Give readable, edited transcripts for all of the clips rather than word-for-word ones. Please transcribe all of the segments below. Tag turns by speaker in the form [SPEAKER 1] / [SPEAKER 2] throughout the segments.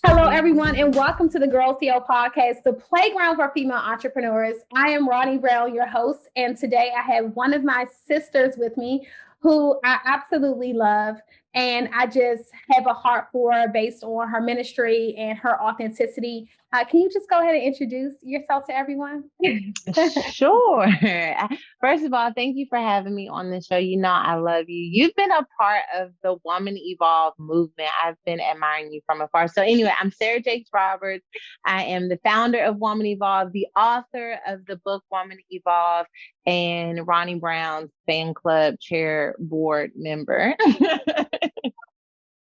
[SPEAKER 1] Hello, everyone, and welcome to the Girl CEO podcast, the playground for female entrepreneurs. I am Ronne Brown, your host, and today I have one of my sisters with me who I absolutely love, and I just have a heart for based on her ministry and her authenticity. Can you just go ahead and introduce yourself to everyone?
[SPEAKER 2] Sure. First of all, thank you for having me on the show. You know, I love you. You've been a part of the Woman Evolve movement. I've been admiring you from afar. So anyway, I'm Sarah Jakes Roberts. I am the founder of Woman Evolve, the author of the book Woman Evolve, and Ronne Brown's fan club chair board member.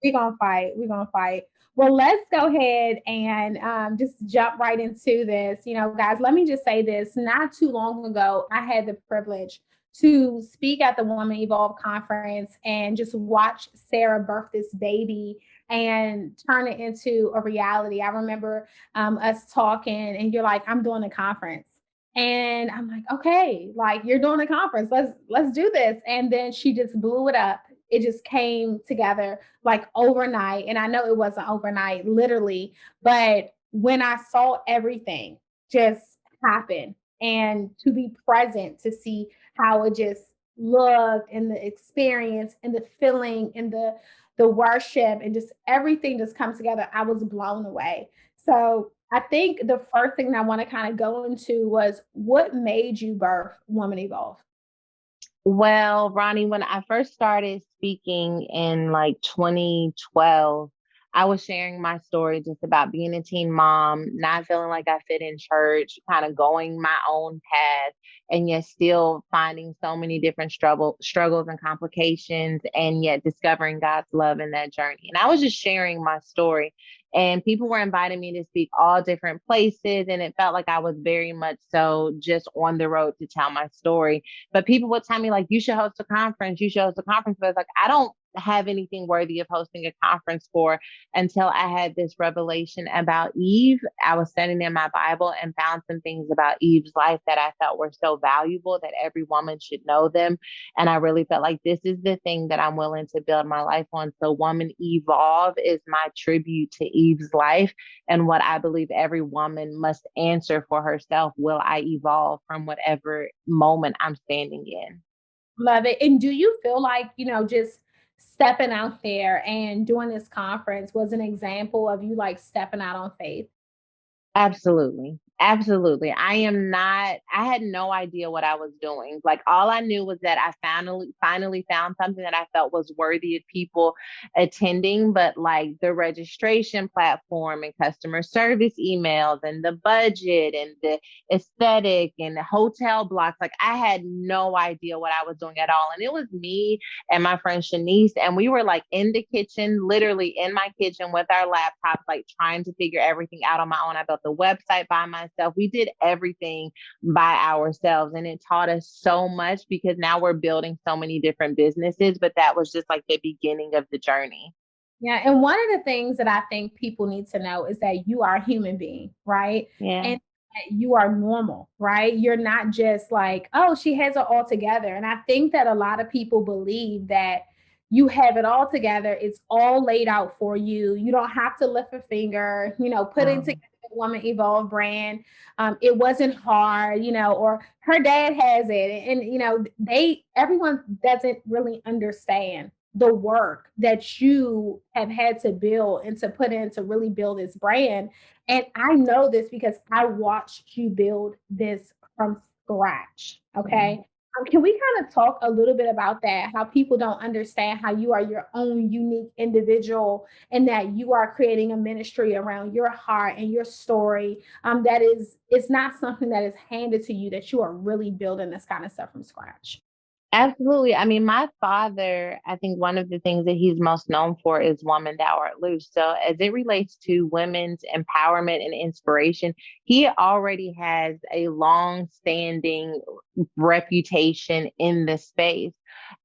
[SPEAKER 1] We're gonna fight. We're gonna fight. Well, let's go ahead and just jump right into this. Guys, let me just say this. Not too long ago, I had the privilege to speak at the Woman Evolve conference and just watch Sarah birth this baby and turn it into a reality. I remember us talking, and you're like, "I'm doing a conference." And I'm like, okay, like you're doing a conference. Let's do this. And then she just blew it up. It just came together like overnight. And I know it wasn't overnight, literally, but when I saw everything just happen and to be present to see how it just looked and the experience and the feeling and the worship and just everything just comes together, I was blown away. So I think the first thing I want to kind of go into was what made you birth Woman Evolve?
[SPEAKER 2] Well, Ronnie, when I first started speaking in like 2012, I was sharing my story just about being a teen mom, not feeling like I fit in church, kind of going my own path, and yet still finding so many different struggles and complications, and yet discovering God's love in that journey. And I was just sharing my story, and people were inviting me to speak all different places, and it felt like I was very much so just on the road to tell my story. But people would tell me, like, you should host a conference, you should host a conference. But it's like, I don't have anything worthy of hosting a conference for until I had this revelation about Eve. I was studying in my Bible and found some things about Eve's life that I felt were so valuable that every woman should know them. And I really felt like this is the thing that I'm willing to build my life on. So Woman Evolve is my tribute to Eve's life and what I believe every woman must answer for herself. Will I evolve from whatever moment I'm standing in?
[SPEAKER 1] Love it. And do you feel like, just stepping out there and doing this conference was an example of you like stepping out on faith?
[SPEAKER 2] Absolutely. Absolutely. I had no idea what I was doing. Like all I knew was that I finally found something that I felt was worthy of people attending, but like the registration platform and customer service emails and the budget and the aesthetic and the hotel blocks, like I had no idea what I was doing at all. And it was me and my friend Shanice, and we were like in the kitchen, literally in my kitchen with our laptops, like trying to figure everything out on my own. I built the website by myself. We did everything by ourselves, and it taught us so much because now we're building so many different businesses, but that was just like the beginning of the journey.
[SPEAKER 1] Yeah, and one of the things that I think people need to know is that you are a human being, right?
[SPEAKER 2] Yeah.
[SPEAKER 1] And that you are normal, right? You're not just like, oh, she has it all together. And I think that a lot of people believe that you have it all together. It's all laid out for you. You don't have to lift a finger, putting together the Woman Evolve brand. It wasn't hard, or her dad has it. And, everyone doesn't really understand the work that you have had to build and to put in to really build this brand. And I know this because I watched you build this from scratch. Okay. Can we kind of talk a little bit about that? How people don't understand how you are your own unique individual and that you are creating a ministry around your heart and your story. That is, it's not something that is handed to you, that you are really building this kind of stuff from scratch.
[SPEAKER 2] Absolutely. I mean, my father, I think one of the things that he's most known for is Woman Thou Art Loose. So, as it relates to women's empowerment and inspiration, he already has a long standing reputation in the space.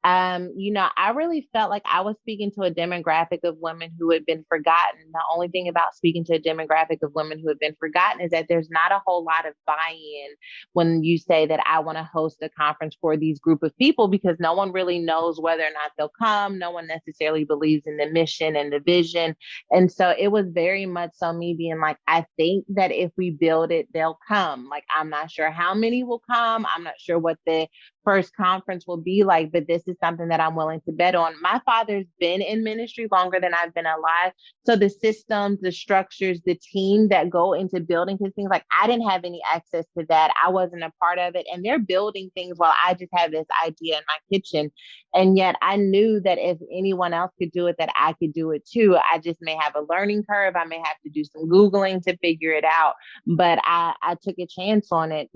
[SPEAKER 2] I really felt like I was speaking to a demographic of women who had been forgotten. The only thing about speaking to a demographic of women who have been forgotten is that there's not a whole lot of buy-in when you say that I want to host a conference for these group of people, because no one really knows whether or not they'll come. No one necessarily believes in the mission and the vision. And so it was very much so me being like, I think that if we build it, they'll come. Like, I'm not sure how many will come. I'm not sure what the first conference will be like, but this is something that I'm willing to bet on. My father's been in ministry longer than I've been alive. So the systems, the structures, the team that go into building his things, like I didn't have any access to that. I wasn't a part of it. And they're building things while I just have this idea in my kitchen. And yet I knew that if anyone else could do it, that I could do it too. I just may have a learning curve. I may have to do some Googling to figure it out. But I took a chance on it.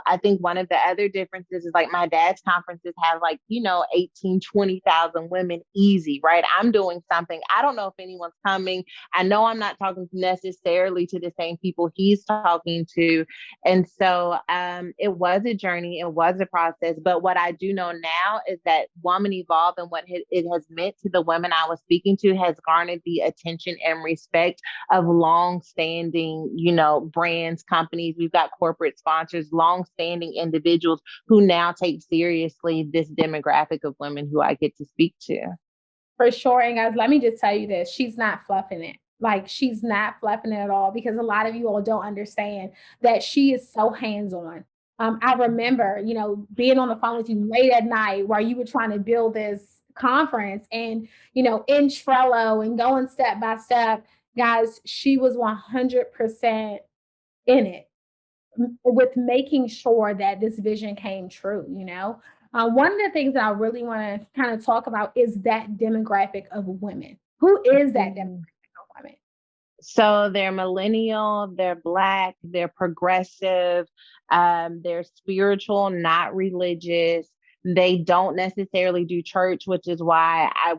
[SPEAKER 2] I think one of the other differences is like my dad's conferences have 18, 20,000 women easy, right? I'm doing something. I don't know if anyone's coming. I know I'm not talking necessarily to the same people he's talking to. And so it was a journey. It was a process. But what I do know now is that Woman Evolve and what it has meant to the women I was speaking to has garnered the attention and respect of long-standing, brands, companies. We've got corporate sponsors, long-standing individuals who now take seriously this demographic of women who I get to speak to.
[SPEAKER 1] For sure. And guys, let me just tell you this. She's not fluffing it. Like she's not fluffing it at all, because a lot of you all don't understand that she is so hands-on. I remember, being on the phone with you late at night while you were trying to build this conference and, in Trello and going step by step. Guys, she was 100% in it with making sure that this vision came true. One of the things that I really want to kind of talk about is that demographic of women. Who is that demographic of women?
[SPEAKER 2] So they're millennial, they're Black, they're progressive, they're spiritual, not religious. They don't necessarily do church, which is why I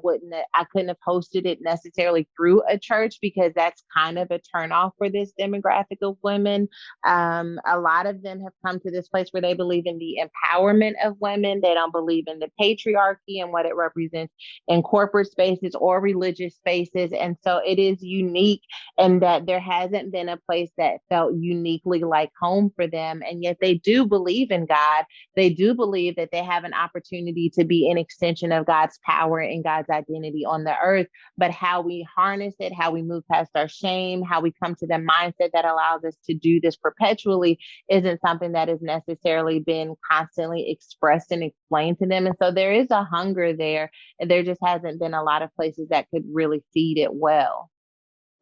[SPEAKER 2] couldn't have hosted it necessarily through a church, because that's kind of a turnoff for this demographic of women. A lot of them have come to this place where they believe in the empowerment of women. They don't believe in the patriarchy and what it represents in corporate spaces or religious spaces. And so it is unique, and that there hasn't been a place that felt uniquely like home for them. And yet they do believe in God. They do believe that they have an opportunity to be an extension of God's power and God's identity on the earth. But how we harness it, how we move past our shame, how we come to the mindset that allows us to do this perpetually isn't something that has necessarily been constantly expressed and explained to them. And so there is a hunger there, and there just hasn't been a lot of places that could really feed it well.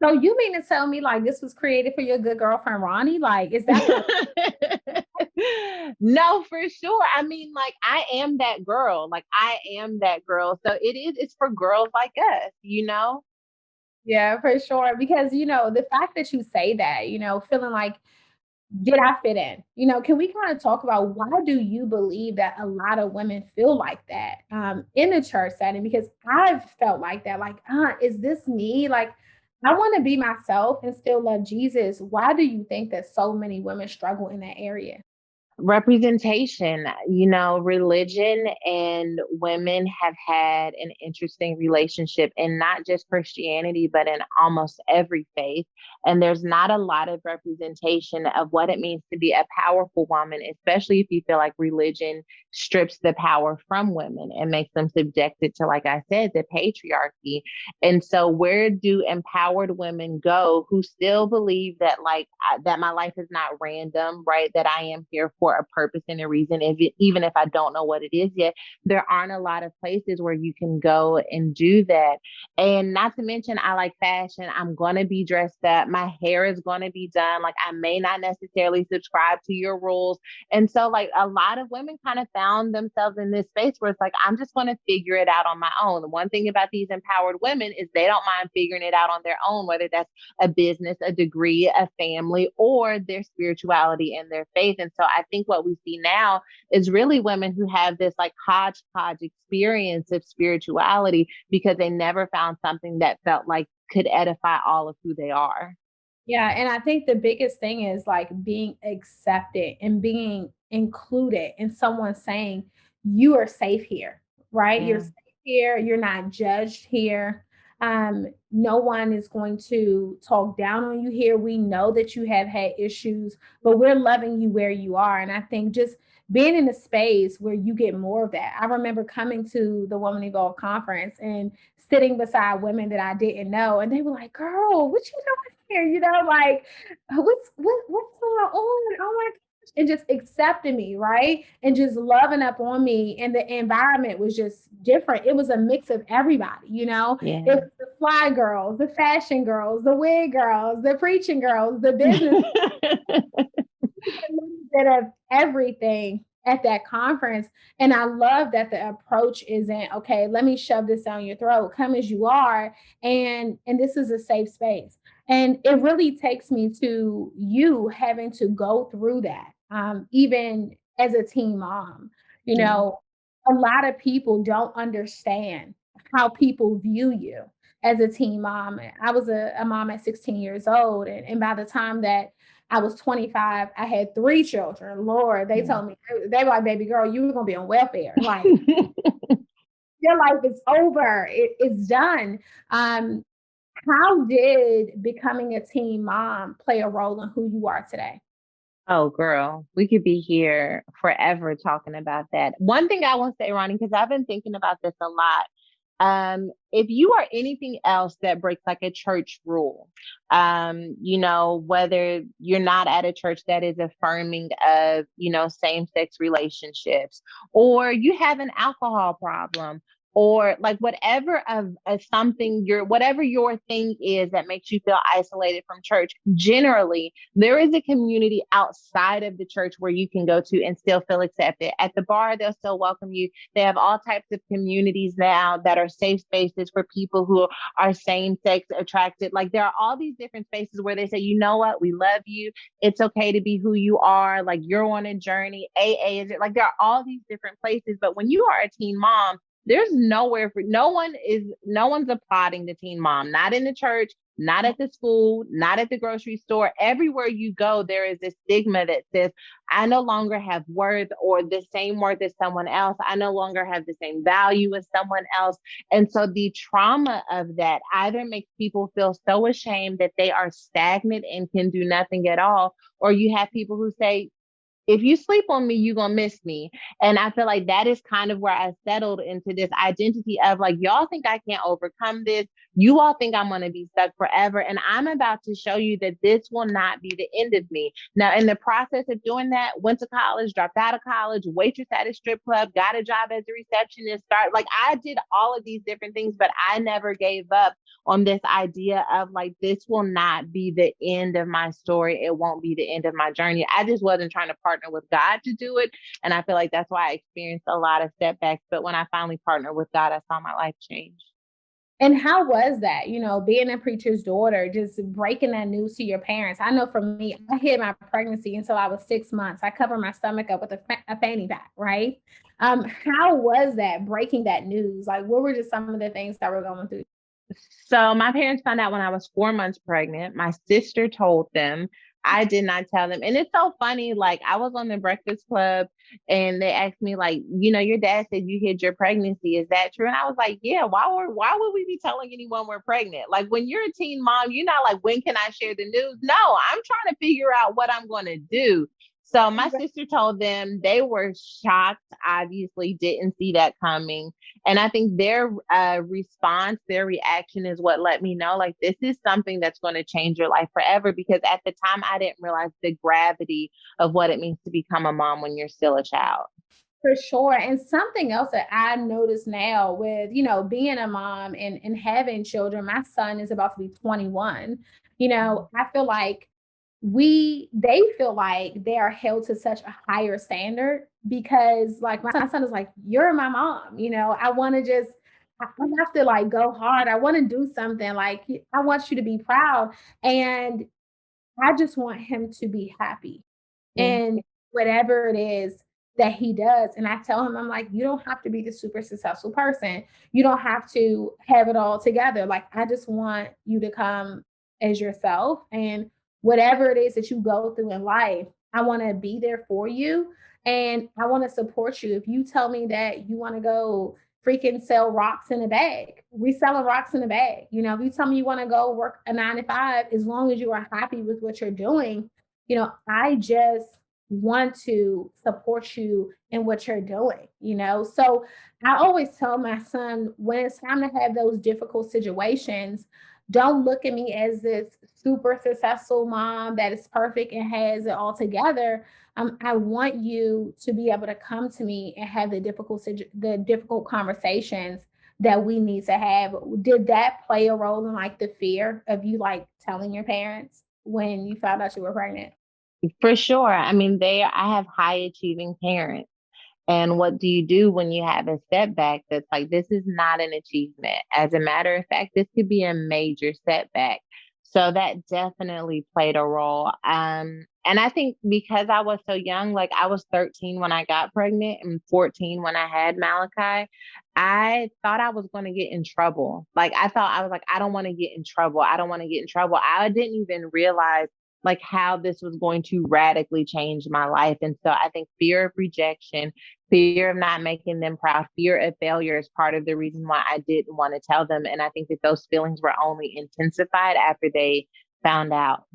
[SPEAKER 1] So you mean to tell me like this was created for your good girlfriend Ronnie? Like, is that what?
[SPEAKER 2] No, for sure. I mean, like, I am that girl. Like, I am that girl. So it's for girls like us.
[SPEAKER 1] Yeah, for sure. Because the fact that you say that, feeling like, did I fit in? Can we kind of talk about why do you believe that a lot of women feel like that in the church setting? Because I've felt like that. Like, is this me? Like, I want to be myself and still love Jesus. Why do you think that so many women struggle in that area?
[SPEAKER 2] Representation. Religion and women have had an interesting relationship in not just Christianity, but in almost every faith. And there's not a lot of representation of what it means to be a powerful woman, especially if you feel like religion strips the power from women and makes them subjected to, like I said, the patriarchy. And so where do empowered women go who still believe that that my life is not random, right? That I am here for a purpose and a reason, even if I don't know what it is yet. There aren't a lot of places where you can go and do that. And not to mention, I like fashion. I'm going to be dressed up. My hair is going to be done. Like, I may not necessarily subscribe to your rules. And so like a lot of women kind of found themselves in this space where it's like, I'm just going to figure it out on my own. The one thing about these empowered women is they don't mind figuring it out on their own, whether that's a business, a degree, a family, or their spirituality and their faith. And so I think what we see now is really women who have this like hodgepodge experience of spirituality because they never found something that felt like could edify all of who they are.
[SPEAKER 1] Yeah, and I think the biggest thing is like being accepted and being included and someone saying you are safe here, right? You're
[SPEAKER 2] Yeah.
[SPEAKER 1] safe here, you're not judged here. No one is going to talk down on you here. We know that you have had issues, but we're loving you where you are. And I think just being in a space where you get more of that. I remember coming to the Woman Evolve conference and sitting beside women that I didn't know, and they were like, "Girl, what you doing here?" Like, what's going on? Oh my gosh. And just accepting me, right? And just loving up on me. And the environment was just different. It was a mix of everybody, It
[SPEAKER 2] Yeah.
[SPEAKER 1] was the fly girls, the fashion girls, the wig girls, the preaching girls, the business, a little bit of everything at that conference. And I love that the approach isn't, okay, let me shove this down your throat. Come as you are. And this is a safe space. And it really takes me to you having to go through that, even as a teen mom. You
[SPEAKER 2] Yeah.
[SPEAKER 1] know, a lot of people don't understand how people view you as a teen mom. I was a mom at 16 years old. And by the time that I was 25. I had 3 children. Lord, they
[SPEAKER 2] Yeah.
[SPEAKER 1] told me, they were like, baby girl, you were gonna be on welfare. Like, your life is over. It's done. Um, how did becoming a teen mom play a role in who you are today?
[SPEAKER 2] Oh, girl, we could be here forever talking about that. One thing I will say, Ronnie, because I've been thinking about this a lot. If you are anything else that breaks like a church rule, whether you're not at a church that is affirming of, same-sex relationships, or you have an alcohol problem, or like whatever of something whatever your thing is that makes you feel isolated from church, generally there is a community outside of the church where you can go to and still feel accepted. At the bar, they'll still welcome you. They have all types of communities now that are safe spaces for people who are same sex attracted. Like there are all these different spaces where they say, you know what, we love you. It's okay to be who you are. Like you're on a journey. AA is it. Like there are all these different places. But when you are a teen mom, there's nowhere for no one's applauding the teen mom, not in the church, not at the school, not at the grocery store. Everywhere you go, there is this stigma that says, I no longer have worth or the same worth as someone else. I no longer have the same value as someone else. And so the trauma of that either makes people feel so ashamed that they are stagnant and can do nothing at all, or you have people who say, if you sleep on me, you're going to miss me. And I feel like that is kind of where I settled into this identity of like, y'all think I can't overcome this. You all think I'm going to be stuck forever. And I'm about to show you that this will not be the end of me. Now, in the process of doing that, went to college, dropped out of college, waitress at a strip club, got a job as a receptionist, I did all of these different things, but I never gave up on this idea of like, this will not be the end of my story. It won't be the end of my journey. I just wasn't trying to partner with God to do it. And I feel like that's why I experienced a lot of setbacks. But when I finally partnered with God, I saw my life change.
[SPEAKER 1] And how was that, being a preacher's daughter, just breaking that news to your parents? I know for me, I hid my pregnancy until I was 6 months. I covered my stomach up with a fanny pack, right? How was that breaking that news? Like, what were just some of the things that were going through?
[SPEAKER 2] So my parents found out when I was 4 months pregnant. My sister told them. I did not tell them. And it's so funny. Like I was on the Breakfast Club and they asked me like, your dad said you hid your pregnancy. Is that true? And I was like, yeah, why would we be telling anyone we're pregnant? Like when you're a teen mom, you're not like, when can I share the news? No, I'm trying to figure out what I'm going to do. So my sister told them. They were shocked, obviously didn't see that coming. And I think their response, their reaction is what let me know like this is something that's going to change your life forever. Because at the time, I didn't realize the gravity of what it means to become a mom when you're still a child.
[SPEAKER 1] For sure. And something else that I notice now with, being a mom and having children, my son is about to be 21. I feel like they feel like they are held to such a higher standard because like my son is like, you're my mom, I want to just I have to like go hard. I want to do something like I want you to be proud. And I just want him to be happy
[SPEAKER 2] Yeah.
[SPEAKER 1] and whatever it is that he does. And I tell him, I'm like, you don't have to be the super successful person. You don't have to have it all together. Like, I just want you to come as yourself. And whatever it is that you go through in life, I want to be there for you. And I want to support you. If you tell me that you want to go freaking sell rocks in a bag. We selling rocks in a bag. You know, if you tell me you want to go work a 9 to 5, as long as you are happy with what you're doing, I just want to support you in what you're doing, So I always tell my son when it's time to have those difficult situations, don't look at me as this super successful mom that is perfect and has it all together. I want you to be able to come to me and have the difficult conversations that we need to have. Did that play a role in like the fear of you like telling your parents when you found out you were pregnant?
[SPEAKER 2] For sure. I mean, I have high achieving parents. And what do you do when you have a setback that's like, this is not an achievement? As a matter of fact, this could be a major setback. So that definitely played a role. And I think because I was so young, like I was 13 when I got pregnant and 14 when I had Malachi, I thought I was going to get in trouble. Like I was like, I don't want to get in trouble. I don't want to get in trouble. I didn't even realize like how this was going to radically change my life. And so I think fear of rejection, fear of not making them proud, fear of failure is part of the reason why I didn't want to tell them. And I think that those feelings were only intensified after they found out.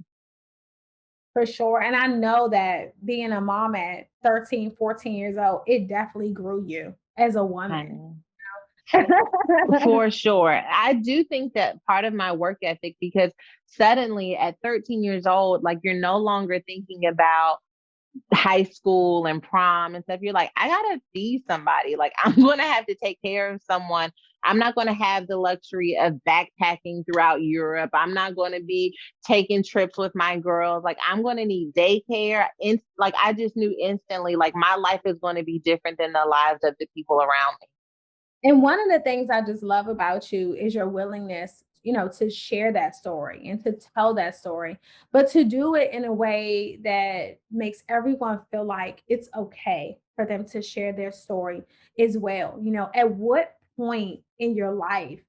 [SPEAKER 1] For sure. And I know that being a mom at 13, 14 years old, it definitely grew you as a woman.
[SPEAKER 2] For sure. I do think that part of my work ethic, because suddenly at 13 years old, like you're no longer thinking about high school and prom and stuff. You're like, I gotta feed somebody. Like I'm gonna have to take care of someone. I'm not gonna have the luxury of backpacking throughout Europe. I'm not gonna be taking trips with my girls. Like I'm gonna need daycare. And like I just knew instantly, like my life is gonna be different than the lives of the people around me.
[SPEAKER 1] And one of the things I just love about you is your willingness, to share that story and to tell that story, but to do it in a way that makes everyone feel like it's okay for them to share their story as well. At what point in your life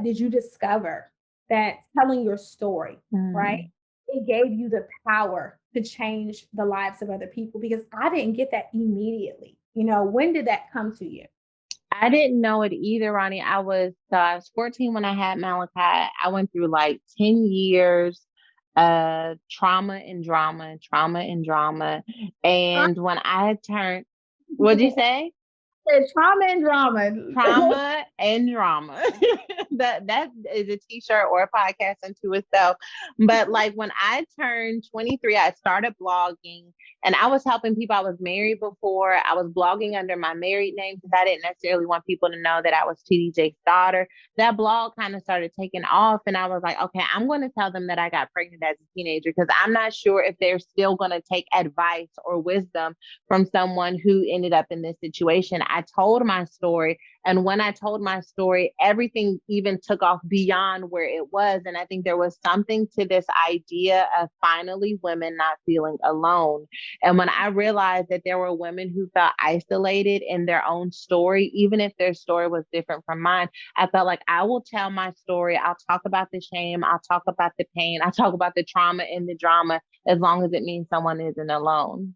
[SPEAKER 1] did you discover that telling your story, right?
[SPEAKER 2] Mm.
[SPEAKER 1] It gave you the power to change the lives of other people because I didn't get that immediately. When did that come to you?
[SPEAKER 2] I didn't know it either, Ronnie. I was 14 when I had Malachi. I went through like 10 years of trauma and drama, trauma and drama. And when I had turned, what'd you say?
[SPEAKER 1] Trauma and drama.
[SPEAKER 2] Trauma and drama. That is a t-shirt or a podcast unto itself. But like when I turned 23, I started blogging and I was helping people. I was married before. I was blogging under my married name because I didn't necessarily want people to know that I was TD Jake's daughter. That blog kind of started taking off and I was like, okay, I'm going to tell them that I got pregnant as a teenager because I'm not sure if they're still going to take advice or wisdom from someone who ended up in this situation. I told my story. And when I told my story, everything even took off beyond where it was. And I think there was something to this idea of finally women not feeling alone. And when I realized that there were women who felt isolated in their own story, even if their story was different from mine, I felt like I will tell my story. I'll talk about the shame. I'll talk about the pain. I'll talk about the trauma and the drama as long as it means someone isn't alone.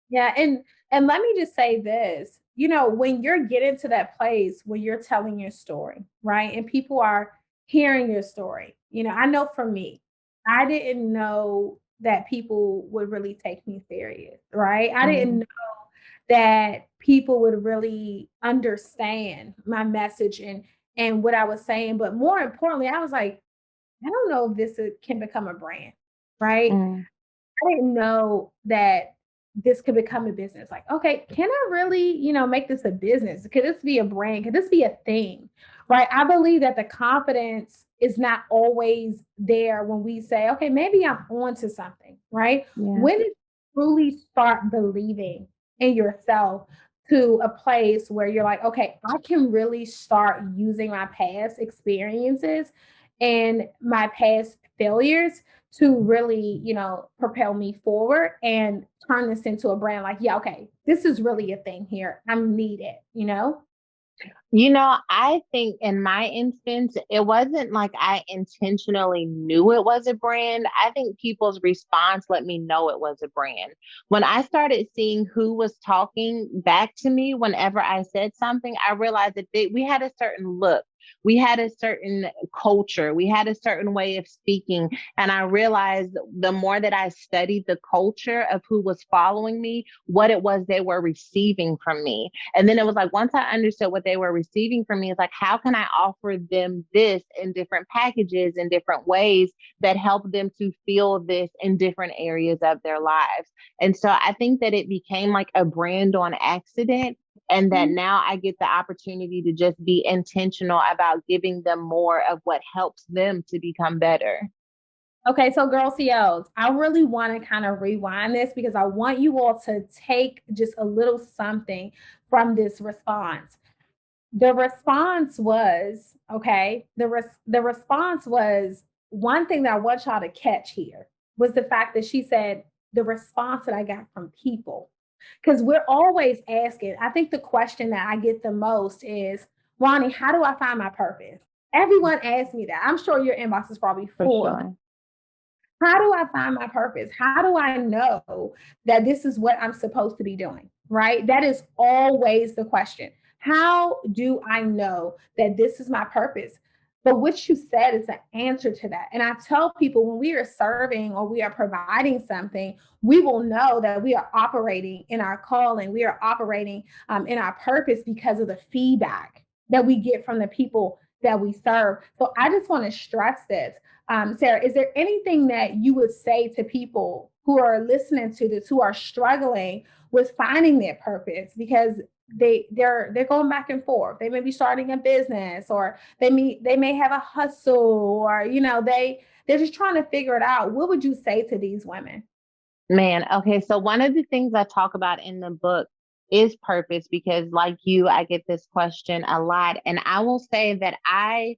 [SPEAKER 1] Yeah, and let me just say this, when you're getting to that place where you're telling your story, right? And people are hearing your story. I know for me, I didn't know that people would really take me serious, right? I didn't
[SPEAKER 2] Mm.
[SPEAKER 1] know that people would really understand my message and what I was saying, but more importantly, I was like, I don't know if can become a brand, right?
[SPEAKER 2] Mm.
[SPEAKER 1] I didn't know that this could become a business. Like, okay, can I really, make this a business? Could this be a brand? Could this be a thing? Right. I believe that the confidence is not always there when we say, okay, maybe I'm on to something, right?
[SPEAKER 2] Yeah.
[SPEAKER 1] When did you truly start believing in yourself to a place where you're like, okay, I can really start using my past experiences and my past failures to really, propel me forward and turn this into a brand like, yeah, okay, this is really a thing here. I'm needed,
[SPEAKER 2] I think in my instance, it wasn't like I intentionally knew it was a brand. I think people's response let me know it was a brand. When I started seeing who was talking back to me whenever I said something, I realized that we had a certain look. We had a certain culture. We had a certain way of speaking. And I realized the more that I studied the culture of who was following me, what it was they were receiving from me. And then it was like, once I understood what they were receiving from me, it's like, how can I offer them this in different packages, in different ways that help them to feel this in different areas of their lives? And so I think that it became like a brand on accident. And that now I get the opportunity to just be intentional about giving them more of what helps them to become better.
[SPEAKER 1] Okay, so girl CEOs, I really want to kind of rewind this because I want you all to take just a little something from this response. The response was, okay, the response was one thing that I want y'all to catch here was the fact that she said the response that I got from people. Because we're always asking, I think the question that I get the most is, Ronnie, how do I find my purpose? Everyone asks me that. I'm sure your inbox is probably
[SPEAKER 2] For
[SPEAKER 1] full of,
[SPEAKER 2] sure.
[SPEAKER 1] how do I find my purpose? How do I know that this is what I'm supposed to be doing? Right? That is always the question. How do I know that this is my purpose? But what you said is the answer to that. And I tell people when we are serving or we are providing something, we will know that we are operating in our calling, we are operating in our purpose because of the feedback that we get from the people that we serve. So I just want to stress this. Sarah, is there anything that you would say to people who are listening to this, who are struggling with finding their purpose because they're going back and forth. They may be starting a business, or they may have a hustle, or they're just trying to figure it out. What would you say to these women?
[SPEAKER 2] Man, okay. So one of the things I talk about in the book is purpose because, like you, I get this question a lot. And I will say that I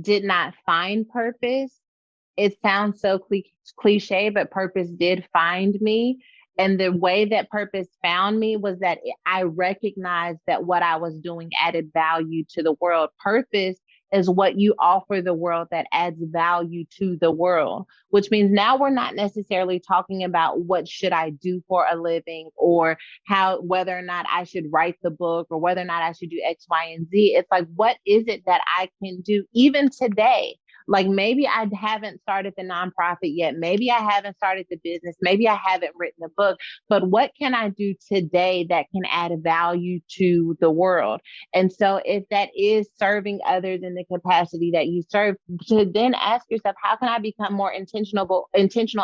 [SPEAKER 2] did not find purpose. It sounds so cliche, but purpose did find me. And the way that purpose found me was that I recognized that what I was doing added value to the world. Purpose is what you offer the world that adds value to the world, which means now we're not necessarily talking about what should I do for a living or how, whether or not I should write the book or whether or not I should do X, Y, and Z. It's like, what is it that I can do even today? Like maybe I haven't started the nonprofit yet. Maybe I haven't started the business. Maybe I haven't written a book, but what can I do today that can add value to the world? And so if that is serving others in the capacity that you serve, to then ask yourself, how can I become more intentional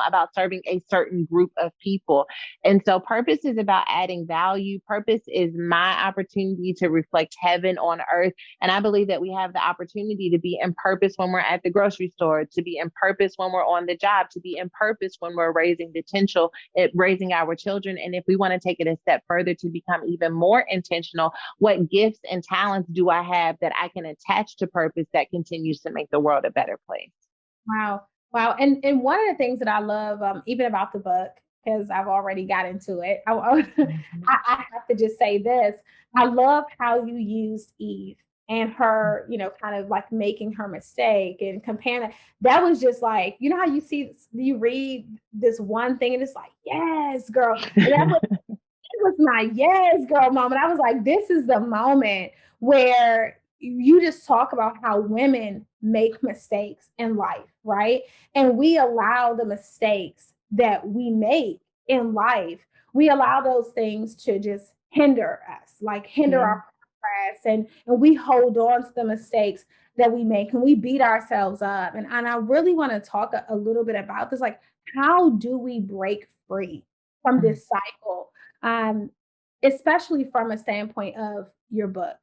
[SPEAKER 2] about serving a certain group of people? And so purpose is about adding value. Purpose is my opportunity to reflect heaven on earth. And I believe that we have the opportunity to be in purpose when we're at the grocery store, to be in purpose when we're on the job, to be in purpose when we're raising our children. And if we want to take it a step further to become even more intentional, what gifts and talents do I have that I can attach to purpose that continues to make the world a better place?
[SPEAKER 1] Wow. Wow. And one of the things that I love, even about the book, because I've already got into it,
[SPEAKER 2] Mhm.
[SPEAKER 1] I have to just say this. I love how you used Eve and her, kind of like making her mistake and comparing. That was just like, how you read this one thing and it's like, yes, girl. And that was my yes, girl moment. I was like, this is the moment where you just talk about how women make mistakes in life, right? And we allow the mistakes that we make in life, we allow those things to just hinder us, like hinder
[SPEAKER 2] Yeah.
[SPEAKER 1] our progress. And we hold on to the mistakes that we make and we beat ourselves up. And I really want to talk a little bit about this. Like, how do we break free from this cycle? um, Especially from a standpoint of your book.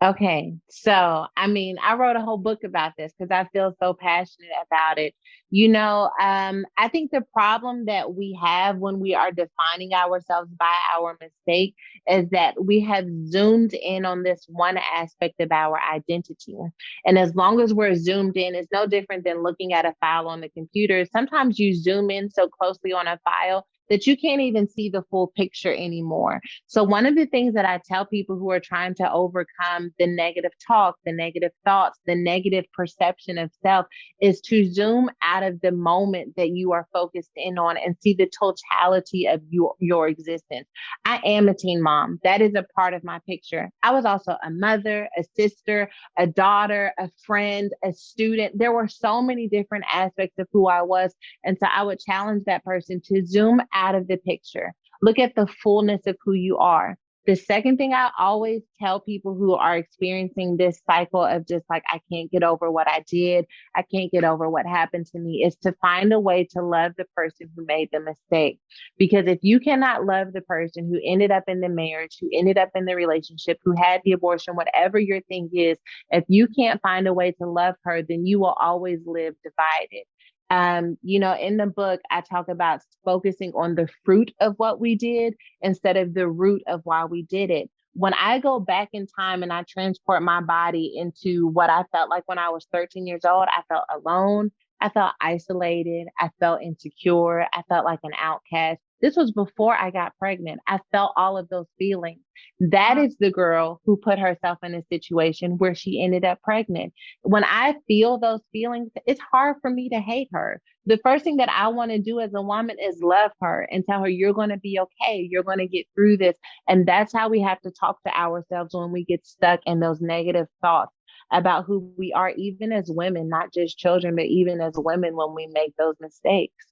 [SPEAKER 2] Okay. So, I mean, I wrote a whole book about this because I feel so passionate about it. I think the problem that we have when we are defining ourselves by our mistake is that we have zoomed in on this one aspect of our identity. And as long as we're zoomed in, it's no different than looking at a file on the computer. Sometimes you zoom in so closely on a file that you can't even see the full picture anymore. So one of the things that I tell people who are trying to overcome the negative talk, the negative thoughts, the negative perception of self is to zoom out of the moment that you are focused in on and see the totality of your existence. I am a teen mom. That is a part of my picture. I was also a mother, a sister, a daughter, a friend, a student. There were so many different aspects of who I was. And so I would challenge that person to zoom out of the picture. Look at the fullness of who you are. The second thing I always tell people who are experiencing this cycle of just like, I can't get over what I did, I can't get over what happened to me, is to find a way to love the person who made the mistake. Because if you cannot love the person who ended up in the marriage, who ended up in the relationship, who had the abortion, whatever your thing is, if you can't find a way to love her, then you will always live divided. In the book, I talk about focusing on the fruit of what we did instead of the root of why we did it. When I go back in time and I transport my body into what I felt like when I was 13 years old, I felt alone. I felt isolated. I felt insecure. I felt like an outcast. This was before I got pregnant. I felt all of those feelings. That is the girl who put herself in a situation where she ended up pregnant. When I feel those feelings, it's hard for me to hate her. The first thing that I want to do as a woman is love her and tell her, you're going to be okay. You're going to get through this. And that's how we have to talk to ourselves when we get stuck in those negative thoughts about who we are, even as women, not just children, but even as women when we make those mistakes.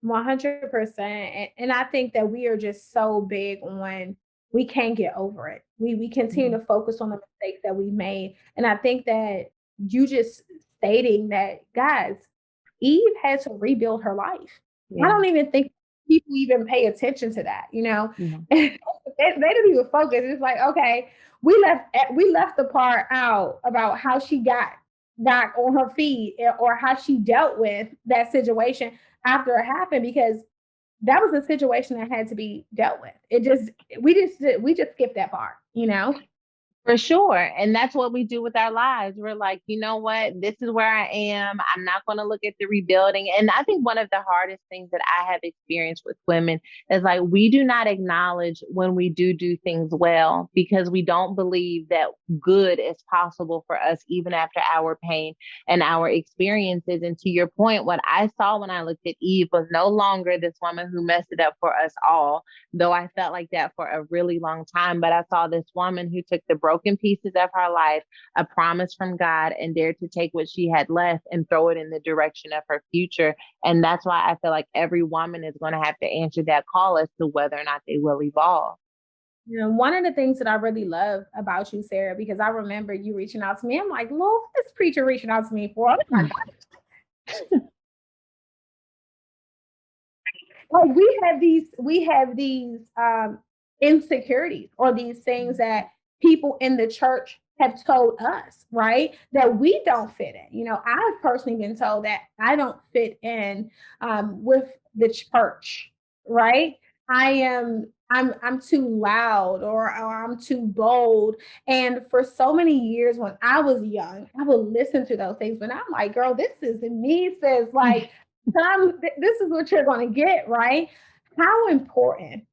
[SPEAKER 1] 100%. And I think that we are just so big on we can't get over it. We continue
[SPEAKER 2] Mhm.
[SPEAKER 1] to focus on the mistakes that we made. And I think that you just stating that, guys, Eve had to rebuild her life. I
[SPEAKER 2] Yeah.
[SPEAKER 1] don't even think people even pay attention to that, you know?
[SPEAKER 2] Yeah.
[SPEAKER 1] They don't even focus. It's like, okay, we left the part out about how she got back on her feet or how she dealt with that situation after it happened because that was a situation that had to be dealt with. We just skipped that part, you know?
[SPEAKER 2] For sure. And that's what we do with our lives. We're like, you know what? This is where I am. I'm not going to look at the rebuilding. And I think one of the hardest things that I have experienced with women is like, we do not acknowledge when we do things well because we don't believe that good is possible for us, even after our pain and our experiences. And to your point, what I saw when I looked at Eve was no longer this woman who messed it up for us all, though I felt like that for a really long time. But I saw this woman who took the broken pieces of her life, a promise from God, and dared to take what she had left and throw it in the direction of her future. And that's why I feel like every woman is going to have to answer that call as to whether or not they will evolve.
[SPEAKER 1] You know, one of the things that I really love about you, Sarah, because I remember you reaching out to me. I'm like, Lord, what this preacher reaching out to me for? I'm like, like we have these insecurities or these things that people in the church have told us, right? That we don't fit in. You know, I've personally been told that I don't fit in with the church, right? I'm too loud or I'm too bold. And for so many years when I was young, I would listen to those things, but I'm like, girl, this is me, says like this is what you're going to get, right? How important,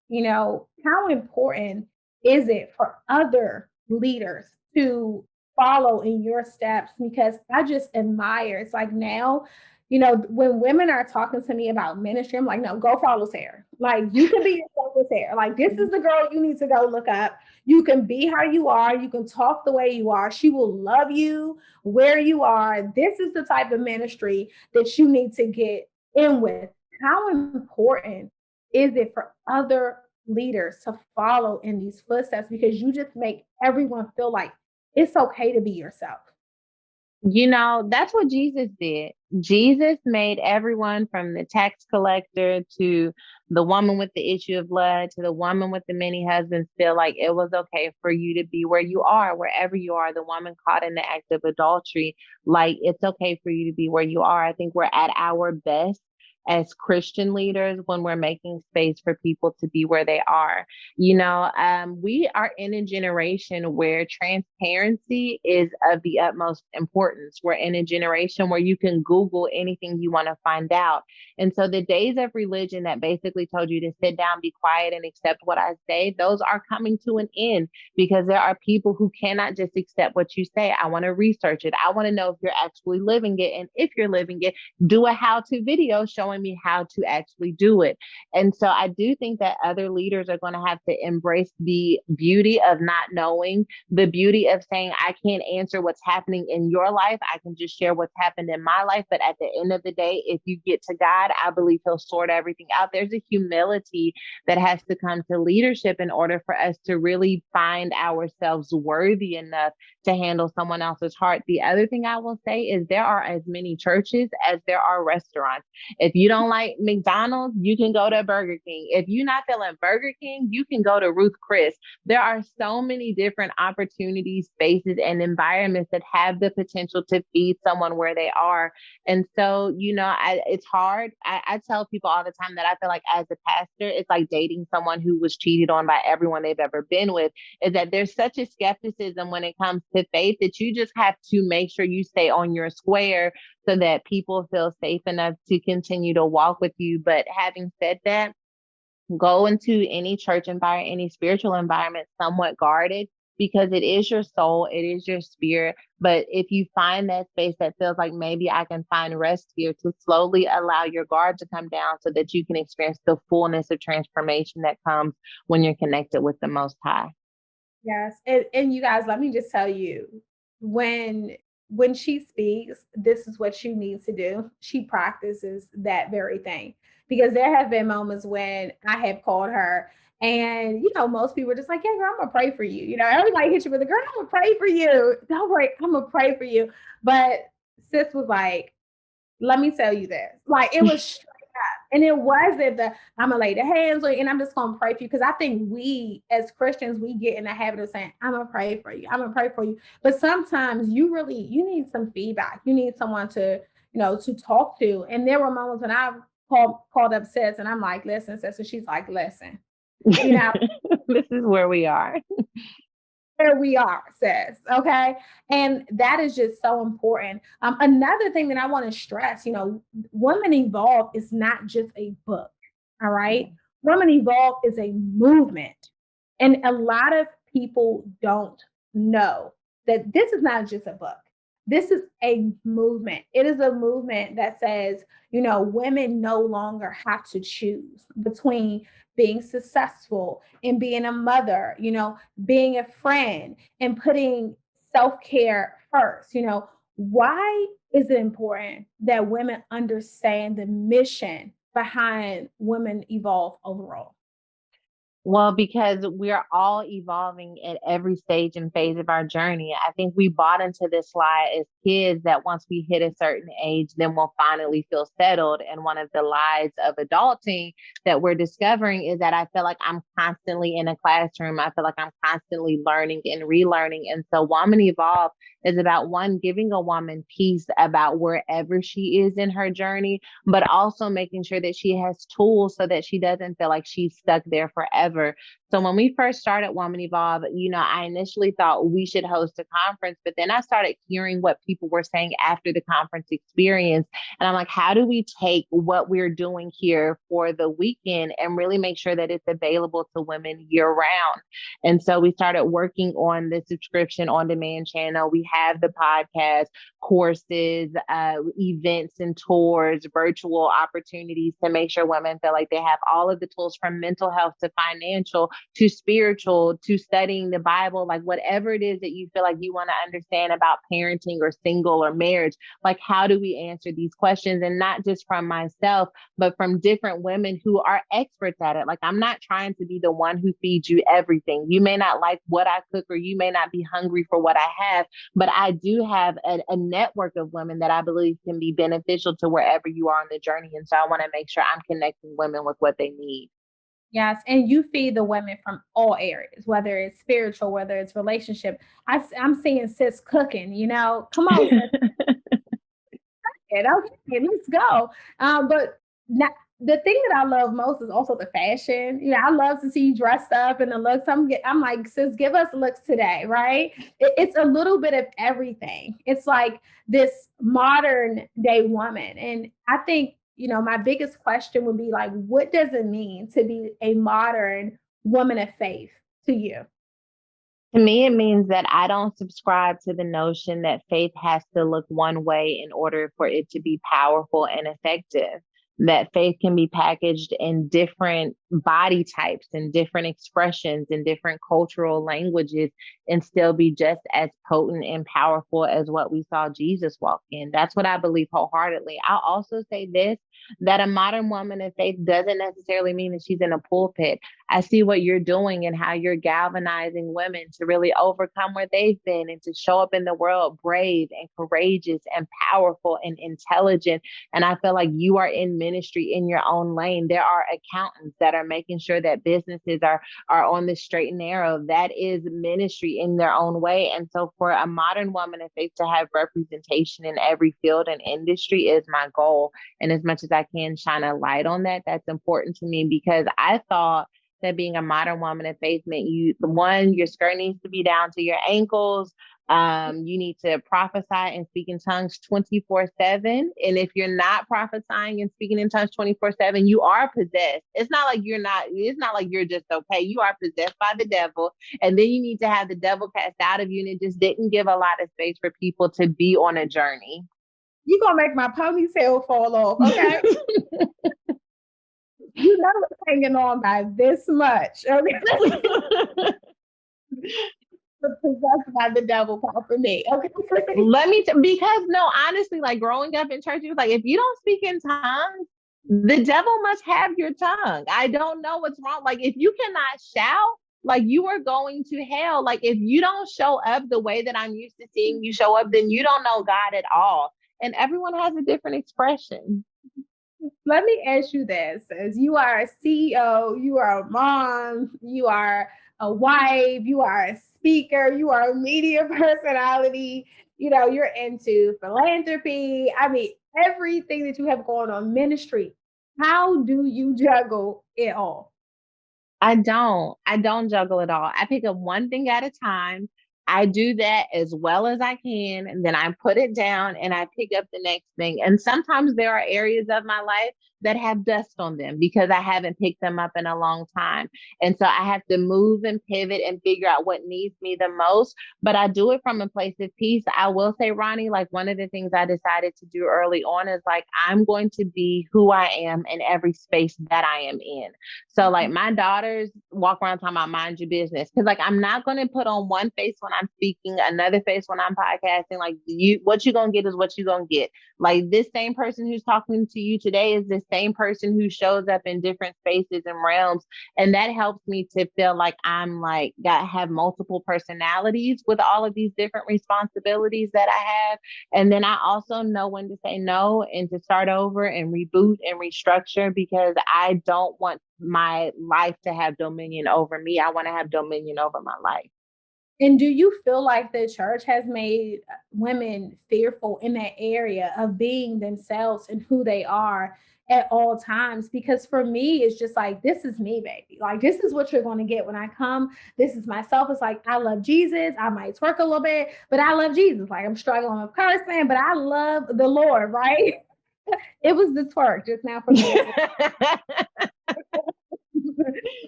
[SPEAKER 1] how important is it for other leaders to follow in your steps? Because I just admire. It's like now, when women are talking to me about ministry, I'm like, no, go follow Sarah. Like, you can be yourself with Sarah. Like, this is the girl you need to go look up. You can be how you are. You can talk the way you are. She will love you where you are. This is the type of ministry that you need to get in with. How important is it for other leaders to follow in these footsteps? Because you just make everyone feel like it's okay to be yourself.
[SPEAKER 2] That's what Jesus did. Jesus made everyone from the tax collector to the woman with the issue of blood to the woman with the many husbands feel like it was okay for you to be where you are, wherever you are, the woman caught in the act of adultery. Like, it's okay for you to be where you are. I think we're at our best as Christian leaders when we're making space for people to be where they are. You know, we are in a generation where transparency is of the utmost importance. We're in a generation where you can Google anything you want to find out. And so the days of religion that basically told you to sit down, be quiet, and accept what I say, those are coming to an end because there are people who cannot just accept what you say. I want to research it. I want to know if you're actually living it. And if you're living it, do a how-to video showing me how to actually do it. And so I do think that other leaders are going to have to embrace the beauty of not knowing, the beauty of saying, I can't answer what's happening in your life. I can just share what's happened in my life. But at the end of the day, if you get to God, I believe he'll sort everything out. There's a humility that has to come to leadership in order for us to really find ourselves worthy enough to handle someone else's heart. The other thing I will say is there are as many churches as there are restaurants. If you don't like McDonald's, you can go to Burger King. If you're not feeling Burger King, you can go to Ruth Chris. There are so many different opportunities, spaces, and environments that have the potential to feed someone where they are. And so, you know, it's hard. I tell people all the time that I feel like as a pastor, it's like dating someone who was cheated on by everyone they've ever been with, is that there's such a skepticism when it comes to faith that you just have to make sure you stay on your square so that people feel safe enough to continue to walk with you. But having said that, go into any church environment, any spiritual environment somewhat guarded because it is your soul, it is your spirit. But if you find that space that feels like maybe I can find rest here, to slowly allow your guard to come down so that you can experience the fullness of transformation that comes when you're connected with the Most High.
[SPEAKER 1] Yes, and you guys, let me just tell you, when when she speaks, this is what she needs to do. She practices that very thing because there have been moments when I have called her, and most people are just like, "Yeah, girl, I'm gonna pray for you." Everybody hits you with a girl, I'm gonna pray for you. Don't worry, I'm gonna pray for you. But sis was like, let me tell you this. Like it was straight up. And it wasn't the I'm gonna lay the hands on you and I'm just gonna pray for you. Because I think we as Christians, we get in the habit of saying, I'm gonna pray for you, I'm gonna pray for you. But sometimes you need some feedback. You need someone to talk to. And there were moments when I called up sis and I'm like, listen, sis, and she's like, listen, you know,
[SPEAKER 2] This is where we are.
[SPEAKER 1] where we are, sis. Okay. And that is just so important. Another thing that I want to stress, Women Evolve is not just a book. All right. Women Evolve is a movement. And a lot of people don't know that this is not just a book. This is a movement. It is a movement that says, women no longer have to choose between being successful and being a mother, being a friend and putting self-care first. Why is it important that women understand the mission behind Women Evolve overall?
[SPEAKER 2] Well, because we're all evolving at every stage and phase of our journey. I think we bought into this lie as kids that once we hit a certain age, then we'll finally feel settled. And one of the lies of adulting that we're discovering is that I feel like I'm constantly in a classroom. I feel like I'm constantly learning and relearning. And so Woman Evolve is about one, giving a woman peace about wherever she is in her journey, but also making sure that she has tools so that she doesn't feel like she's stuck there forever. So when we first started Woman Evolve, I initially thought we should host a conference, but then I started hearing what people were saying after the conference experience. And I'm like, how do we take what we're doing here for the weekend and really make sure that it's available to women year round? And so we started working on the subscription on demand channel. We have the podcast, courses, events and tours, virtual opportunities to make sure women feel like they have all of the tools from mental health to financial to spiritual to studying the Bible, like whatever it is that you feel like you want to understand about parenting or single or marriage. Like, how do we answer these questions? And not just from myself, but from different women who are experts at it. Like, I'm not trying to be the one who feeds you everything. You may not like what I cook, or you may not be hungry for what I have, but I do have a network of women that I believe can be beneficial to wherever you are on the journey. And so I want to make sure I'm connecting women with what they need.
[SPEAKER 1] Yes, and you feed the women from all areas, whether it's spiritual, whether it's relationship. I'm seeing sis cooking, come on, sis. Okay, let's go. But Now, the thing that I love most is also the fashion. I love to see you dressed up and the looks. I'm like, sis, give us looks today, right? It's a little bit of everything. It's like this modern day woman. And I think, my biggest question would be like, what does it mean to be a modern woman of faith to you?
[SPEAKER 2] To me, it means that I don't subscribe to the notion that faith has to look one way in order for it to be powerful and effective. That faith can be packaged in different body types and different expressions and different cultural languages and still be just as potent and powerful as what we saw Jesus walk in. That's what I believe wholeheartedly. I'll also say this, that a modern woman of faith doesn't necessarily mean that she's in a pulpit. I see what you're doing and how you're galvanizing women to really overcome where they've been and to show up in the world brave and courageous and powerful and intelligent. And I feel like you are in ministry in your own lane. There are accountants that are making sure that businesses are on the straight and narrow. That is ministry in their own way. And so for a modern woman of faith to have representation in every field and industry is my goal. And as much as I can shine a light on that, that's important to me because I thought that being a modern woman of faith meant your skirt needs to be down to your ankles. You need to prophesy and speak in tongues 24/7. And if you're not prophesying and speaking in tongues 24/7, you are possessed. It's not like you're just okay. You are possessed by the devil. And then you need to have the devil cast out of you. And it just didn't give a lot of space for people to be on a journey.
[SPEAKER 1] You're gonna make my ponytail fall off, okay? It's hanging on by this much. Okay. Possessed by the devil part for me. Okay.
[SPEAKER 2] Because no, honestly, like growing up in church, it was like, if you don't speak in tongues, the devil must have your tongue. I don't know what's wrong. Like, if you cannot shout, like you are going to hell. Like, if you don't show up the way that I'm used to seeing you show up, then you don't know God at all. And everyone has a different expression.
[SPEAKER 1] Let me ask you this: as you are a CEO, you are a mom, you are a wife, you are a speaker, you are a media personality, you're into philanthropy. I mean, everything that you have going on ministry. How do you juggle it all?
[SPEAKER 2] I don't juggle at all. I pick up one thing at a time. I do that as well as I can, and then I put it down and I pick up the next thing. And sometimes there are areas of my life that have dust on them because I haven't picked them up in a long time. And so I have to move and pivot and figure out what needs me the most. But I do it from a place of peace. I will say, Ronnie, like one of the things I decided to do early on is like, I'm going to be who I am in every space that I am in. So like my daughters walk around talking about mind your business. Cause like I'm not gonna put on one face when I'm speaking, another face when I'm podcasting. Like what you gonna get is what you gonna get. Like this same person who's talking to you today is the same person who shows up in different spaces and realms. And that helps me to feel like I'm like have multiple personalities with all of these different responsibilities that I have. And then I also know when to say no and to start over and reboot and restructure because I don't want my life to have dominion over me. I want to have dominion over my life.
[SPEAKER 1] And do you feel like the church has made women fearful in that area of being themselves and who they are at all times? Because for me, it's just like, this is me, baby. Like, this is what you're going to get when I come. This is myself. It's like, I love Jesus. I might twerk a little bit, but I love Jesus. Like, I'm struggling with cursing, but I love the Lord, right? It was the twerk just now for me.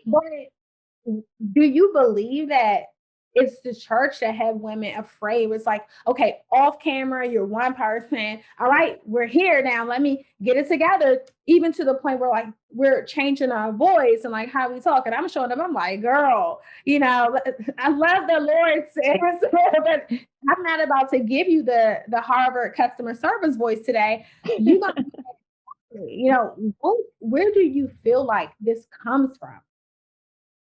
[SPEAKER 1] But do you believe that it's the church that have women afraid? It's like, okay, off camera, you're one person. All right, we're here now. Let me get it together. Even to the point where like we're changing our voice and like how we talk. And I'm showing up. I'm like, girl, I love the Lord, sis, but I'm not about to give you the Harvard customer service voice today. You got, where do you feel like this comes from?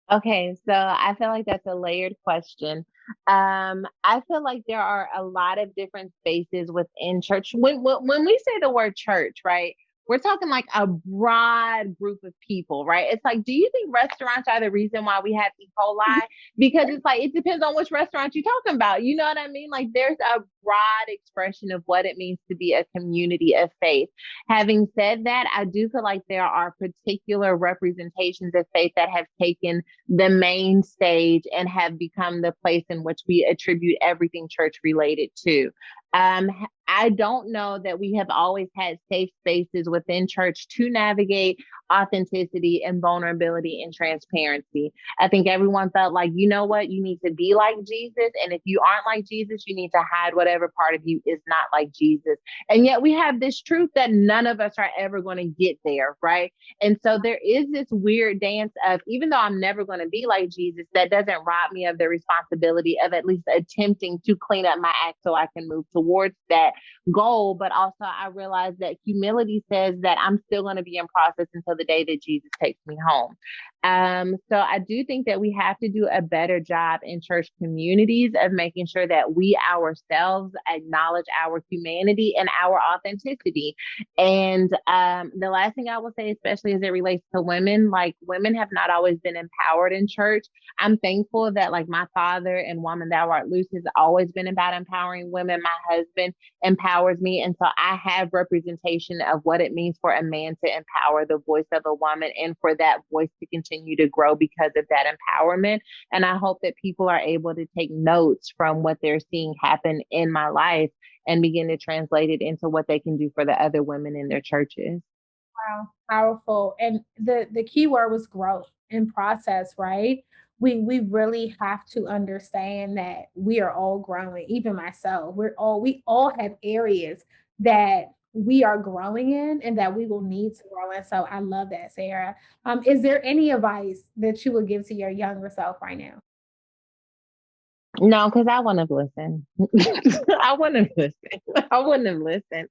[SPEAKER 2] Okay, so I feel like that's a layered question. I feel like there are a lot of different spaces within church. When we say the word church, right? we're talking like a broad group of people, right? It's like, do you think restaurants are the reason why we have E. coli? Because it's like, it depends on which restaurant you're talking about. You know what I mean? Like, there's a broad expression of what it means to be a community of faith. Having said that, I do feel like there are particular representations of faith that have taken the main stage and have become the place in which we attribute everything church related to. Um, I don't know that we have always had safe spaces within church to navigate authenticity and vulnerability and transparency. I think everyone felt like, you know what, you need to be like Jesus. And if you aren't like Jesus, you need to hide whatever part of you is not like Jesus. And yet we have this truth that none of us are ever going to get there, right? And so there is this weird dance of, even though I'm never going to be like Jesus, that doesn't rob me of the responsibility of at least attempting to clean up my act so I can move towards that goal. But also, I realize that humility says that I'm still going to be in process until the day that Jesus takes me home. So I do think that we have to do a better job in church communities of making sure that we ourselves acknowledge our humanity and our authenticity. And the last thing I will say, especially as it relates to women, like, women have not always been empowered in church. I'm thankful that, like, my father and Woman Thou Art Loose has always been about empowering women. My husband empowers me. And so I have representation of what it means for a man to empower the voice of a woman and for that voice to continue to grow because of that empowerment. And I hope that people are able to take notes from what they're seeing happen in my life and begin to translate it into what they can do for the other women in their churches.
[SPEAKER 1] Wow, powerful. And the key word was growth and process, right? We really have to understand that we are all growing, even myself. We all have areas that we are growing in and that we will need to grow in. So I love that, Sarah. Is there any advice that you would give to your younger self right now?
[SPEAKER 2] No, because I wouldn't have listened. I wouldn't have listened. I wouldn't have listened.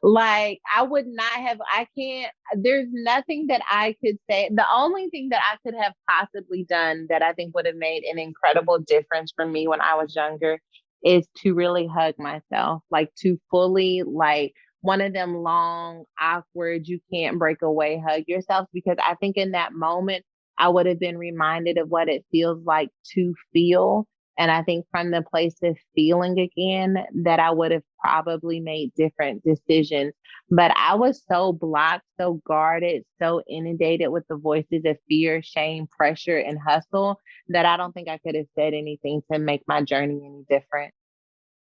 [SPEAKER 2] Like, I would not have, I can't, there's nothing that I could say. The only thing that I could have possibly done that I think would have made an incredible difference for me when I was younger is to really hug myself, like, to fully, like, one of them long, awkward, you can't break away hug yourself. Because I think in that moment, I would have been reminded of what it feels like to feel. And I think from the place of feeling again, that I would have probably made different decisions. But I was so blocked, so guarded, so inundated with the voices of fear, shame, pressure, and hustle that I don't think I could have said anything to make my journey any different.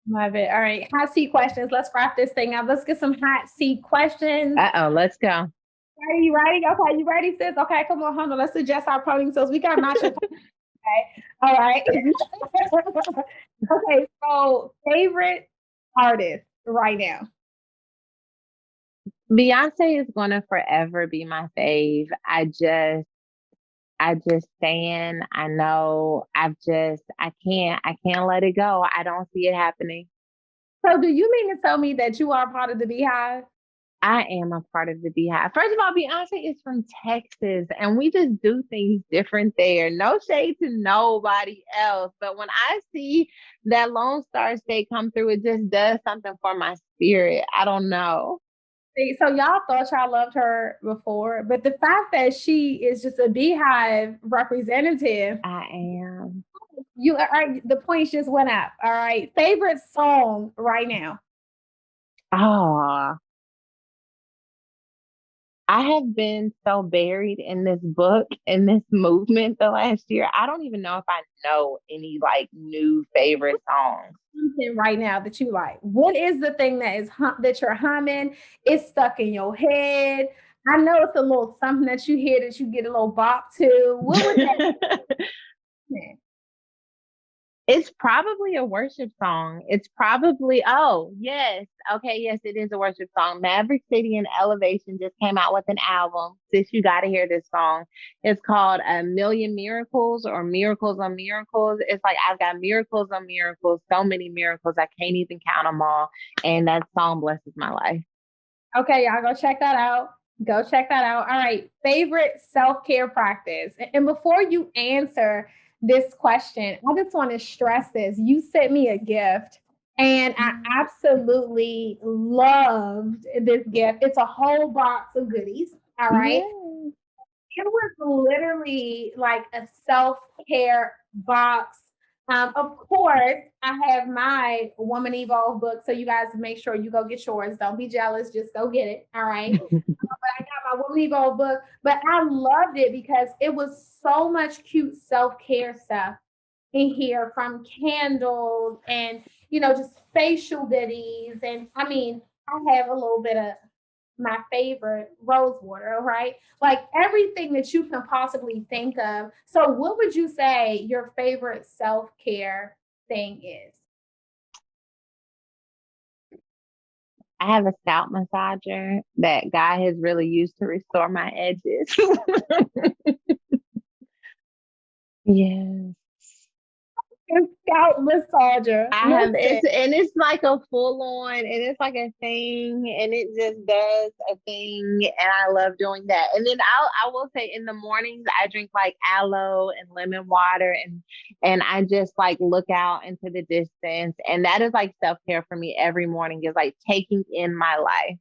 [SPEAKER 1] Love it. All right. Hot seat questions. Let's wrap this thing up. Let's get some hot seat questions.
[SPEAKER 2] Uh oh, let's go.
[SPEAKER 1] Ready? You ready? Okay, you ready, sis? Okay, come on, hold on. Let's adjust our podium so we got match your okay. All right. Okay, so favorite artist right now.
[SPEAKER 2] Beyonce is going to forever be my fave. I just stand. I know. I can't let it go. I don't see it happening.
[SPEAKER 1] So do you mean to tell me that you are part of the Beehive?
[SPEAKER 2] I am a part of the Beehive. First of all, Beyonce is from Texas and we just do things different there. No shade to nobody else. But when I see that Lone Star State come through, it just does something for my spirit. I don't know.
[SPEAKER 1] See, so y'all thought y'all loved her before, but the fact that she is just a Beehive representative,
[SPEAKER 2] I am.
[SPEAKER 1] you are the points just went up. All right. Favorite song right now.
[SPEAKER 2] Oh, I have been so buried in this book and this movement the last year. I don't even know if I know any like new favorite songs.
[SPEAKER 1] Something right now that you like. What is the thing that that you're humming? It's stuck in your head. I know it's a little something that you hear that you get a little bop to. What would that be?
[SPEAKER 2] It's probably a worship song. It's probably, oh, yes. Okay, yes, it is a worship song. Maverick City and Elevation just came out with an album. Sis, you got to hear this song. It's called A Million Miracles or Miracles on Miracles. It's like, I've got miracles on miracles, so many miracles, I can't even count them all. And that song blesses my life.
[SPEAKER 1] Okay, y'all go check that out. Go check that out. All right. Favorite self care practice. And before you answer this question, I just want to stress this. You sent me a gift And I absolutely loved this gift. It's a whole box of goodies. All right.
[SPEAKER 2] Yeah.
[SPEAKER 1] It was literally like a self-care box. Of course, I have my Woman Evolve book. So you guys make sure you go get yours. Don't be jealous. Just go get it. All right. But I got my Woman Evolve book. But I loved it because it was so much cute self-care stuff in here, from candles and just facial goodies. And I mean, I have a little bit of my favorite rose water, right? Like everything that you can possibly think of. So what would you say your favorite self-care thing is?
[SPEAKER 2] I have a scalp massager that guy has really used to restore my edges. Yes.
[SPEAKER 1] Your scalp massager.
[SPEAKER 2] I have
[SPEAKER 1] Listen.
[SPEAKER 2] it's like a full on and it's like a thing and it just does a thing and I love doing that. And then I will say in the mornings I drink like aloe and lemon water and I just like look out into the distance and that is like self-care for me every morning is like taking in my life.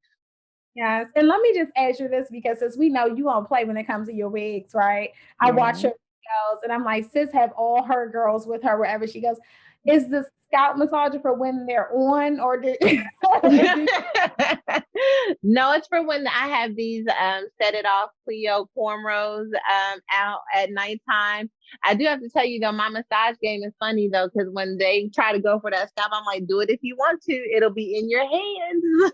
[SPEAKER 1] Yes. And let me just ask you this, because as we know, you don't play when it comes to your wigs, right? I watch
[SPEAKER 2] Yeah.
[SPEAKER 1] her videos and I'm like, sis have all her girls with her wherever she goes. Is the scalp massager for when they're on, or do, do
[SPEAKER 2] No, it's for when I have these set it off Cleo cornrows out at nighttime. I do have to tell you though, my massage game is funny though, because when they try to go for that scalp, I'm like, do it if you want to. It'll be in your hands.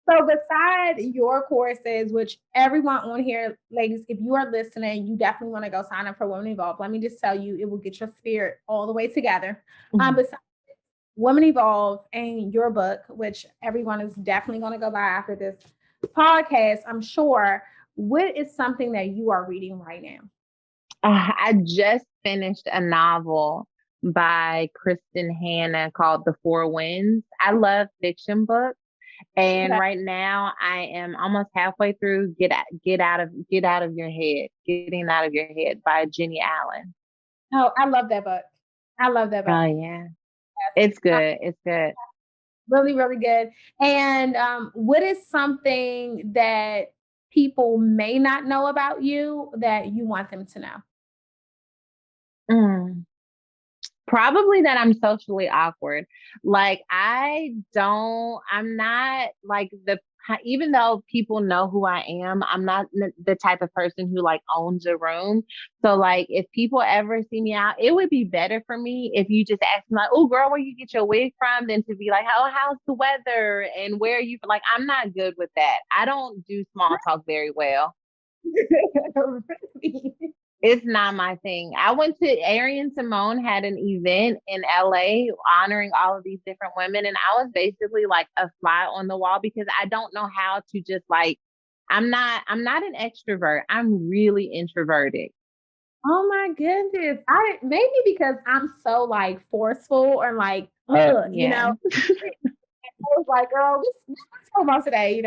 [SPEAKER 1] so beside your courses, which everyone on here, ladies, if you are listening, you definitely want to go sign up for Women Evolve. Let me just tell you, it will get your spirit all the way together. Besides Women Evolve and your book, which everyone is definitely going to go buy after this podcast, I'm sure. What is something that you are reading right now?
[SPEAKER 2] I just finished a novel by Kristen Hanna called The Four Winds. I love fiction books. And
[SPEAKER 1] Okay.
[SPEAKER 2] right now I am almost halfway through Get Out of Your Head, Getting Out of Your Head by Jenny Allen.
[SPEAKER 1] Oh, I love that book. I love that book.
[SPEAKER 2] Oh yeah. It's
[SPEAKER 1] Yes.
[SPEAKER 2] good. It's good.
[SPEAKER 1] Really, really good. And what is something that people may not know about you that you want them to know?
[SPEAKER 2] Mm. Probably that I'm socially awkward. Like I'm not like even though people know who I am, I'm not the type of person who like owns a room. So like if people ever see me out, it would be better for me if you just ask me like, "Oh girl, where you get your wig from?" than to be like, "Oh, how's the weather and where are you?" Like I'm not good with that. I don't do small talk very well.
[SPEAKER 1] Really?
[SPEAKER 2] It's not my thing. I went to Arian Simone had an event in LA honoring all of these different women, and I was basically like a fly on the wall because I don't know how to just like I'm not an extrovert. I'm really introverted.
[SPEAKER 1] Oh my goodness. I maybe because I'm so like forceful or like,
[SPEAKER 2] Yeah.
[SPEAKER 1] I was like, girl, let's talk about today.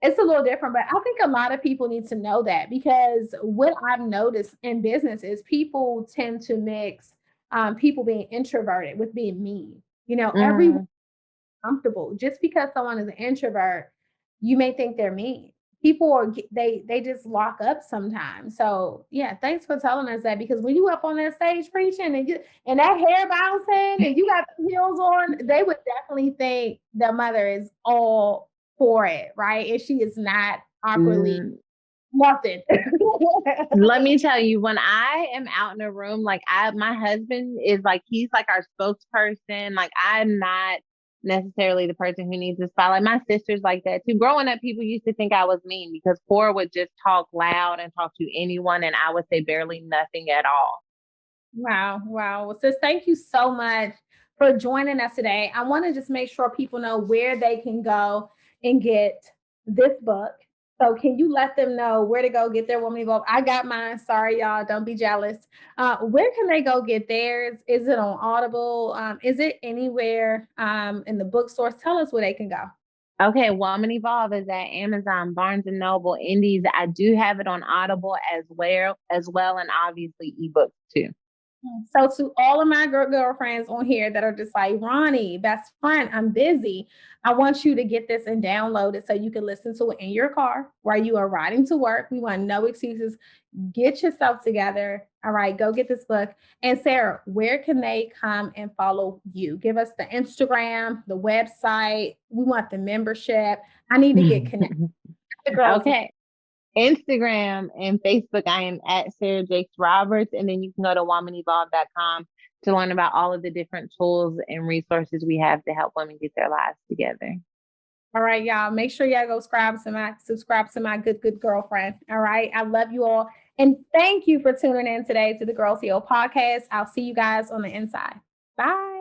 [SPEAKER 1] It's a little different, but I think a lot of people need to know that, because what I've noticed in business is people tend to mix people being introverted with being mean. Everyone's
[SPEAKER 2] Mm.
[SPEAKER 1] comfortable. Just because someone is an introvert, you may think they're mean. People they just lock up sometimes. So yeah, thanks for telling us that, because when you up on that stage preaching and that hair bouncing and you got the heels on, they would definitely think the mother is all for it, right? And she is not awkwardly
[SPEAKER 2] Mm.
[SPEAKER 1] nothing.
[SPEAKER 2] Let me tell you, when I am out in a room, like my husband is like, he's like our spokesperson. Like I'm not necessarily the person who needs the spotlight. My sister's like that too. Growing up, people used to think I was mean because Cora would just talk loud and talk to anyone, and I would say barely nothing at all.
[SPEAKER 1] Wow, wow. Well, sis, thank you so much for joining us today. I want to just make sure people know where they can go and get this book. So, can you let them know where to go get their Woman Evolve? I got mine. Sorry, y'all. Don't be jealous. Where can they go get theirs? Is it on Audible? Is it anywhere in the bookstores? Tell us where they can go.
[SPEAKER 2] Okay, Woman Evolve is at Amazon, Barnes and Noble, Indies. I do have it on Audible as well, and obviously ebooks too.
[SPEAKER 1] So to all of my girlfriends on here that are just like, Ronnie, best friend, I'm busy. I want you to get this and download it so you can listen to it in your car while you are riding to work. We want no excuses. Get yourself together. All right, go get this book. And Sarah, where can they come and follow you? Give us the Instagram, the website. We want the membership. I need to get connected. The girls.
[SPEAKER 2] Okay. Instagram and Facebook, I am at Sarah Jakes Roberts. And then you can go to womanivolve.com to learn about all of the different tools and resources we have to help women get their lives together.
[SPEAKER 1] All right, y'all. Make sure y'all go subscribe to my good girlfriend. All right. I love you all. And thank you for tuning in today to the Girls Heal podcast. I'll see you guys on the inside. Bye.